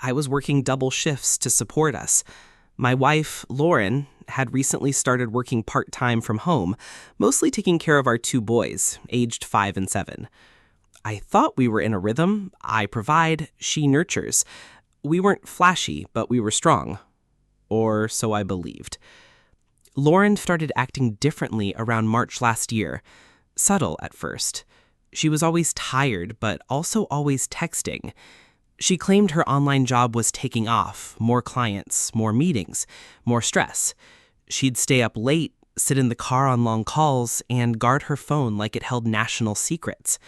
I was working double shifts to support us. My wife, Lauren, had recently started working part-time from home, mostly taking care of our two boys, aged 5 and 7. I thought we were in a rhythm. I provide, she nurtures. We weren't flashy, but we were strong. Or so I believed. Lauren started acting differently around March last year. Subtle at first. She was always tired, but also always texting. She claimed her online job was taking off, more clients, more meetings, more stress. She'd stay up late, sit in the car on long calls, and guard her phone like it held national secrets.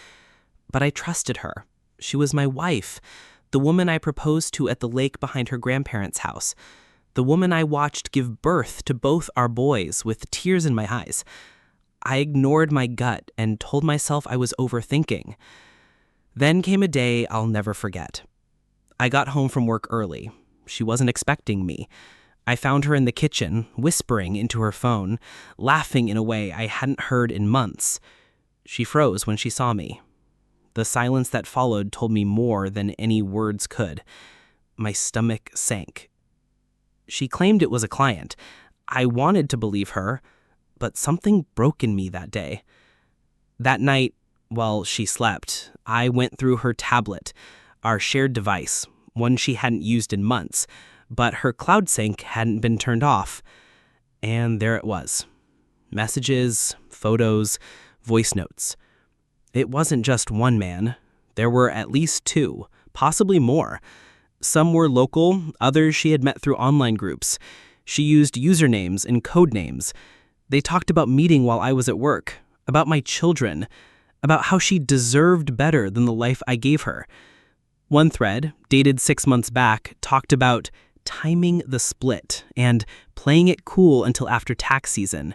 But I trusted her. She was my wife, the woman I proposed to at the lake behind her grandparents' house, the woman I watched give birth to both our boys with tears in my eyes. I ignored my gut and told myself I was overthinking. Then came a day I'll never forget. I got home from work early. She wasn't expecting me. I found her in the kitchen, whispering into her phone, laughing in a way I hadn't heard in months. She froze when she saw me. The silence that followed told me more than any words could. My stomach sank. She claimed it was a client. I wanted to believe her, but something broke in me that day. That night, while she slept, I went through her tablet, our shared device, one she hadn't used in months, but her cloud sync hadn't been turned off. And there it was. Messages, photos, voice notes. It wasn't just one man. There were at least two, possibly more. Some were local, others she had met through online groups. She used usernames and code names. They talked about meeting while I was at work, about my children, about how she deserved better than the life I gave her. One thread, dated 6 months back, talked about timing the split and playing it cool until after tax season.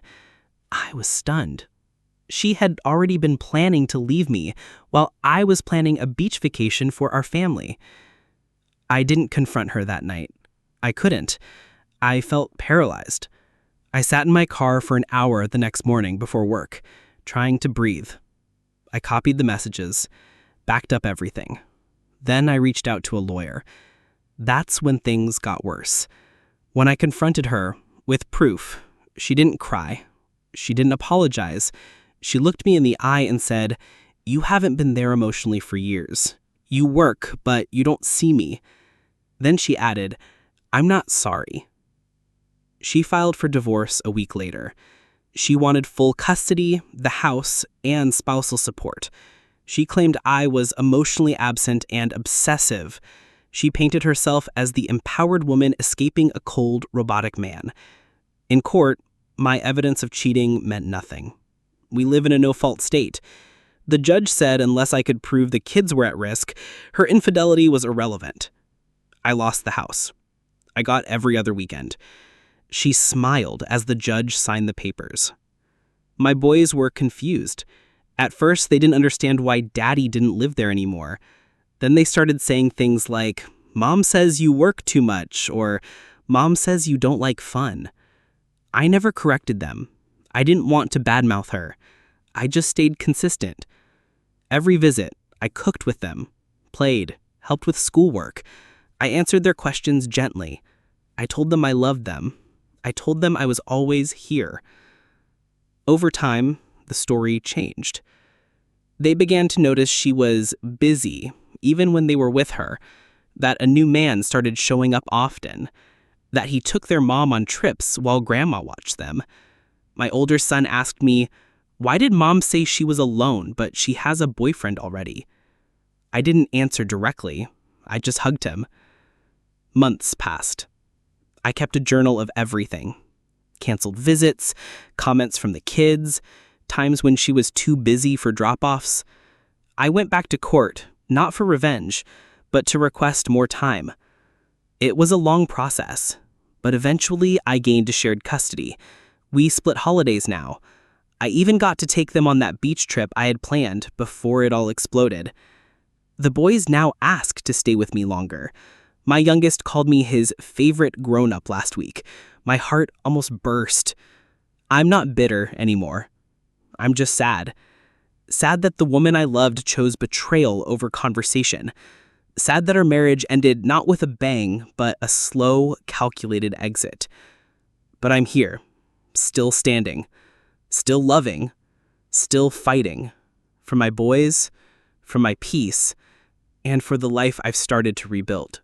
I was stunned. She had already been planning to leave me while I was planning a beach vacation for our family. I didn't confront her that night. I couldn't. I felt paralyzed. I sat in my car for an hour the next morning before work, trying to breathe. I copied the messages, backed up everything. Then I reached out to a lawyer. That's when things got worse. When I confronted her, with proof, she didn't cry. She didn't apologize. She looked me in the eye and said, "You haven't been there emotionally for years. You work, but you don't see me." Then she added, "I'm not sorry." She filed for divorce a week later. She wanted full custody, the house, and spousal support. She claimed I was emotionally absent and obsessive. She painted herself as the empowered woman escaping a cold, robotic man. In court, my evidence of cheating meant nothing. We live in a no-fault state. The judge said unless I could prove the kids were at risk, her infidelity was irrelevant. I lost the house. I got every other weekend. She smiled as the judge signed the papers. My boys were confused. At first, they didn't understand why Daddy didn't live there anymore. Then they started saying things like, "Mom says you work too much," or "Mom says you don't like fun." I never corrected them. I didn't want to badmouth her. I just stayed consistent. Every visit, I cooked with them, played, helped with schoolwork. I answered their questions gently. I told them I loved them. I told them I was always here. Over time, the story changed. They began to notice she was busy, even when they were with her, that a new man started showing up often, that he took their mom on trips while grandma watched them. My older son asked me, "Why did Mom say she was alone, but she has a boyfriend already?" I didn't answer directly. I just hugged him. Months passed. I kept a journal of everything. Canceled visits, comments from the kids, times when she was too busy for drop-offs. I went back to court, not for revenge, but to request more time. It was a long process, but eventually I gained shared custody. We split holidays now. I even got to take them on that beach trip I had planned before it all exploded. The boys now ask to stay with me longer. My youngest called me his favorite grown-up last week. My heart almost burst. I'm not bitter anymore. I'm just sad. Sad that the woman I loved chose betrayal over conversation. Sad that our marriage ended not with a bang, but a slow, calculated exit. But I'm here, still standing, still loving, still fighting. For my boys, for my peace, and for the life I've started to rebuild.